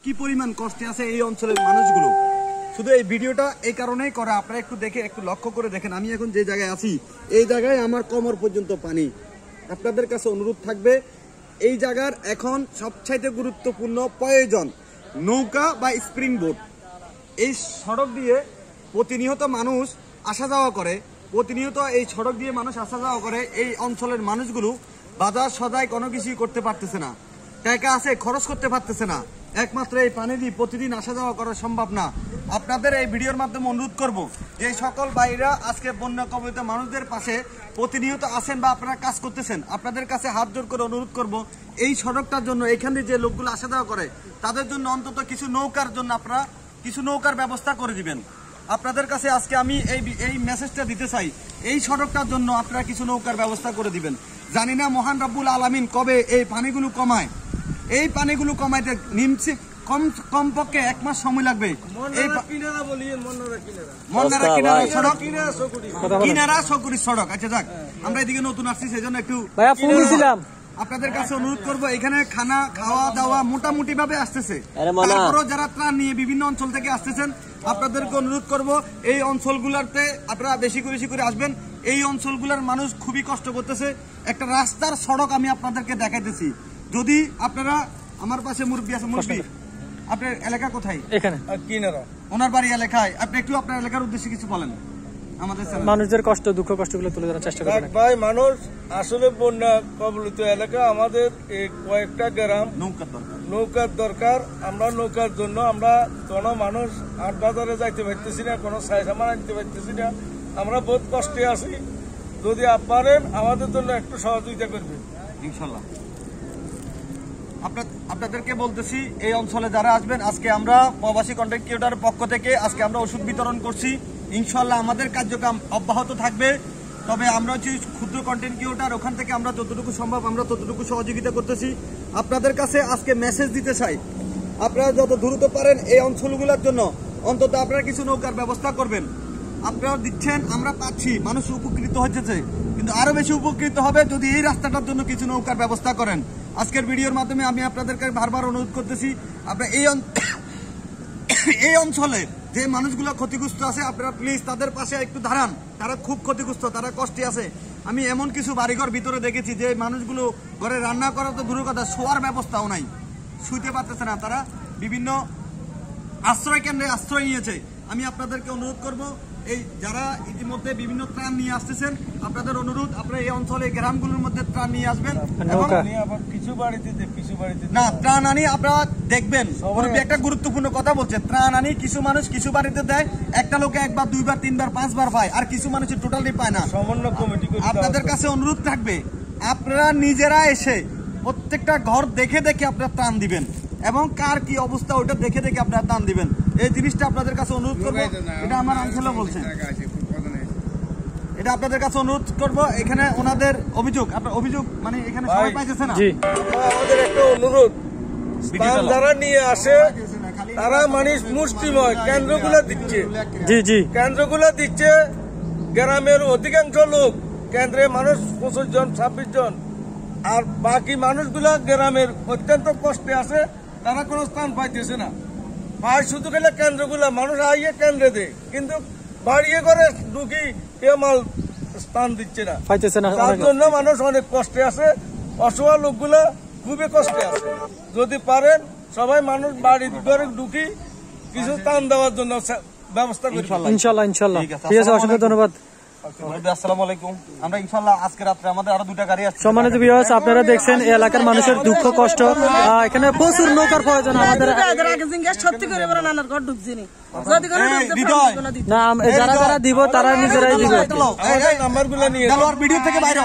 কি পরিমাণ কষ্টে আছে এই অঞ্চলের মানুষগুলো। শুধু এই ভিডিওটা এই কারণেই করা, আপনারা একটু দেখে একটু লক্ষ্য করে দেখেন। আমি এখন যে জায়গায় আছি এই জায়গায় আমার কোমর পর্যন্ত পানি। আপনাদের কাছে অনুরোধ থাকবে, এই জায়গার এখন সবচাইতে গুরুত্বপূর্ণ প্রয়োজন নৌকা বা স্প্রিং বোট। এই সড়ক দিয়ে প্রতিনিয়ত মানুষ আসা যাওয়া করে, প্রতিনিয়ত এই সড়ক দিয়ে মানুষ আসা যাওয়া করে। এই অঞ্চলের মানুষগুলো বাজার সদাই কোনো কিছুই করতে পারতেছে না, টাকা আছে খরচ করতে পারতেছে না। একমাত্র এই পানি দিয়ে প্রতিদিন আসা যাওয়া করা সম্ভব না। আপনাদের এই ভিডিওর মাধ্যমে অনুরোধ করব যে সকল ভাইরা আজকে বন্যা কবলিত মানুষদের পাশে প্রতিনিয়ত আছেন বা আপনারা কাজ করতেছেন, আপনাদের কাছে হাত জোর করে অনুরোধ করব এই সড়কটার জন্য এখানে যে লোকগুলো আসা যাওয়া করে তাদের জন্য অন্তত কিছু নৌকার জন্য আপনারা কিছু নৌকার ব্যবস্থা করে দিবেন। আপনাদের কাছে আজকে আমি এই মেসেজটা দিতে চাই, এই সড়কটার জন্য আপনারা কিছু নৌকার ব্যবস্থা করে দিবেন। জানি না মহান রব্বুল আলামিন কবে এই পানিগুলো কমায়। এই পানিগুলো কমাইতে নিমছে কমপক্ষে 1 মাস সময় লাগবে। কিনারা সকুরি সড়ক। আচ্ছা যাক, আমরা এদিকে নতুন আসছি সেজন্য একটু আপনাদের কাছে অনুরোধ করবো, এখানে খানা খাওয়া দাওয়া মোটামুটি ভাবে আসতেছে। তারপরও যারা ত্রাণ নিয়ে বিভিন্ন অঞ্চল থেকে আসতেছেন আপনাদেরকে অনুরোধ করব এই অঞ্চলগুলোতে আপনারা বেশি করে আসবেন। এই অঞ্চলগুলোর মানুষ খুবই কষ্ট করতেছে। একটা রাস্তার সড়ক আমি আপনাদেরকে দেখাইতেছি। যদি আপনারা আমার পাশে মুরব্বী আছে, মুরব্বী আপনার এলাকা কোথায়? এখানে কিনারা, ওনার বাড়ি এলাকায়। আপনি একটু আপনার এলাকার উদ্দেশ্যে কিছু বলেন, আমাদের মানুষের কষ্ট দুঃখ কষ্টগুলো তুলে ধরার চেষ্টা করেন। ভাই, মানুষ আসলে বন্যা কবলিত এলাকা, আমাদের এই কয়েকটা গ্রাম নৌকার দরকার। আমরা নৌকার জন্য আমরা কোনো মানুষ হাট বাজারে যাইতে পারতেছি না, কোনো সামান আনতে পারতেছি না, আমরা বহুত কষ্টে আছি। যদি পারেন আমাদের জন্য একটু সহযোগিতা করবেন ইনশাল্লাহ। আপনাদেরকে বলতেছি, এই অঞ্চলে যারা আসবেন, আজকে আমরা প্রবাসী কন্টেন্ট ক্রিয়েটরের পক্ষ থেকে আজকে আমরা ওষুধ বিতরণ করছি। ইনশাল্লাহ আমাদের কার্যক্রম অব্যাহত থাকবে। তবে আমরা হচ্ছে ক্ষুদ্র কন্টেন্ট ক্রিয়েটর, ওখান থেকে আমরা যতটুকু সম্ভব আমরা ততটুকু সহযোগিতা করতেছি। আপনাদের কাছে আজকে মেসেজ দিতে চাই, আপনারা যত দ্রুত পারেন এই অঞ্চলগুলোর জন্য অন্তত আপনারা কিছু নৌকার ব্যবস্থা করবেন। আপনারা দিচ্ছেন, আমরা পাচ্ছি, মানুষ উপকৃত হচ্ছে, কিন্তু আরো বেশি উপকৃত হবে যদি এই রাস্তাটার জন্য কিছু নৌকার ব্যবস্থা করেন। আজকের ভিডিওর মাধ্যমে আমি আপনাদেরকে বারবার অনুরোধ করতেছি, আপনারা এই অঞ্চলে যে মানুষগুলো ক্ষতিগ্রস্ত আছে আপনারা প্লিজ তাদের পাশে একটু দাঁড়ান। তারা খুব ক্ষতিগ্রস্ত, তারা কষ্টে আছে। আমি এমন কিছু বাড়িঘর ভিতরে দেখেছি যে মানুষগুলো ঘরে রান্না করা তো দূরের কথা, শোয়ার ব্যবস্থাও নাই, শুইতে পারতেছে না, তারা বিভিন্ন আশ্রয় কেন্দ্রে আশ্রয় নিয়েছে। আমি আপনাদেরকে অনুরোধ করব, এই যারা ইতিমধ্যে বিভিন্ন ত্রাণ নিয়ে আসতেছেন আপনাদের অনুরোধ আপনারা এই অঞ্চলে গ্রামগুলোর মধ্যে ত্রাণ নিয়ে আসবেন। না, ত্রাণ আনি আপনারা দেখবেন, একটা গুরুত্বপূর্ণ কথা বলছে, ত্রাণ আনি কিছু মানুষ কিছু বাড়িতে দেয়, একটা লোকে 1 বার 2 বার 3 বার 5 বার পায়, আর কিছু মানুষ টোটালি পায় না। আপনাদের কাছে অনুরোধ থাকবে, আপনারা নিজেরা এসে প্রত্যেকটা ঘর দেখে দেখে আপনারা ত্রাণ দিবেন এবং কার কি অবস্থা ওটা দেখে দেখে আপনারা ত্রাণ দিবেন। এই জিনিসটা আপনাদের কাছে অনুরোধ করবো, এটা আমার অঞ্চলে বলছে, এটা আপনাদের কাছে অনুরোধ করবো। এখানে ওনাদের অভিযোগ, আপনার অভিযোগ মানে এখানে সবাই পাইতেছে না। আমাদের একটা অনুরোধ, যারা নিয়ে আসে তারা মানুষ মুষ্টিময় কেন্দ্রগুলো দিচ্ছে, কেন্দ্রগুলো দিচ্ছে। গ্রামের অধিকাংশ লোক কেন্দ্রে মানুষ 25 জন 26 জন, আর বাকি মানুষগুলো গ্রামের অত্যন্ত কষ্টে আছে, তারা কোনো স্থান পাইতেছে না। পায় শুধু গেলে কেন্দ্রগুলো, মানুষ আইয়ে কেন্দ্রে দেয়, কিন্তু বাড়িয়ে করে ঢুকি মাল স্থান দিচ্ছে না, তার জন্য মানুষ অনেক কষ্টে আছে। অসহায় লোকগুলো খুবই কষ্টে আছে। যদি পারেন সবাই মানুষ বাড়ি ঘরে ঢুকি কিছু স্থান দেওয়ার জন্য ব্যবস্থা করি ইনশাল্লাহ। ঠিক আছে, অসংখ্য ধন্যবাদ। আসসালামু আলাইকুম। আমরা ইনশাআল্লাহ আজকে রাত্রে আমাদের আরো 2টা গাড়ি আছে। সম্মানিত ভিউয়ার্স, আপনারা দেখছেন এই এলাকার মানুষের দুঃখ কষ্ট। এখানে প্রচুর নৌকার প্রয়োজন আমাদের। না, যারা যারা দিব তারা নিজেরাই দিব। নাম্বারগুলো নিয়ে ভিডিও থেকে বাইরে